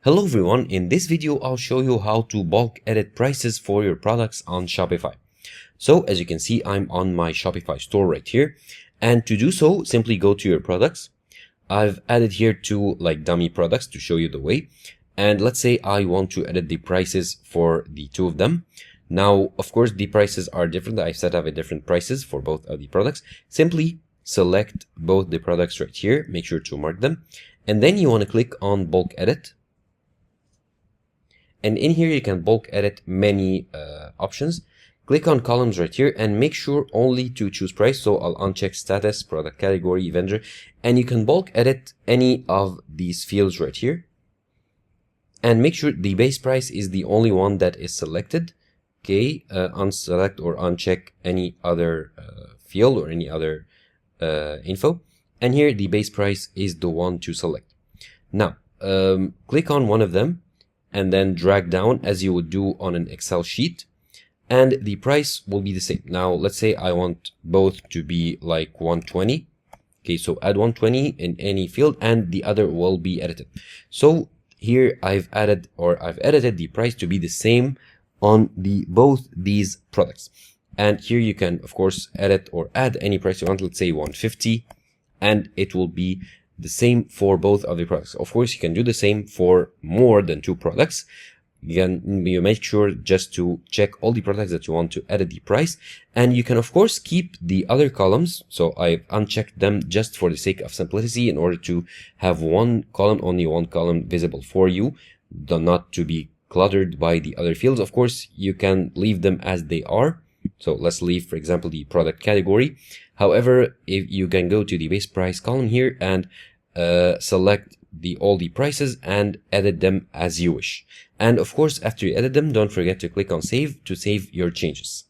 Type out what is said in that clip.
Hello everyone, in this video I'll show you how to bulk edit prices for your products on Shopify. So as you can see, I'm on my Shopify store right here, and to do so simply go to your products. I've added here two dummy products to show you the way, and let's say I want to edit the prices for the two of them. Now of course the prices are different. I've set up a different prices for both of the products. Simply select both the products right here, make sure to mark them, and then you want to click on bulk edit. And in here, you can bulk edit many options. Click on columns right here and make sure only to choose price. So I'll uncheck status, product category, vendor, and you can bulk edit any of these fields right here. And make sure the base price is the only one that is selected. Okay, unselect or uncheck any other field or any other info. And here the base price is the one to select. Now, click on one of them and then drag down as you would do on an Excel sheet, and the price will be the same. Now let's say I want both to be like 120. Okay, so add 120 in any field and the other will be edited. So here I've edited the price to be the same on both these products. And here you can of course edit or add any price you want. Let's say 150, and it will be the same for both of the products. Of course, you can do the same for more than two products. You make sure just to check all the products that you want to edit the price, and you can of course keep the other columns. So I've unchecked them just for the sake of simplicity, in order to have only one column visible for you, not to be cluttered by the other fields. Of course, you can leave them as they are. So let's leave, for example, the product category. However, if you can go to the base price column here and select all the prices and edit them as you wish. And of course, after you edit them, don't forget to click on save to save your changes.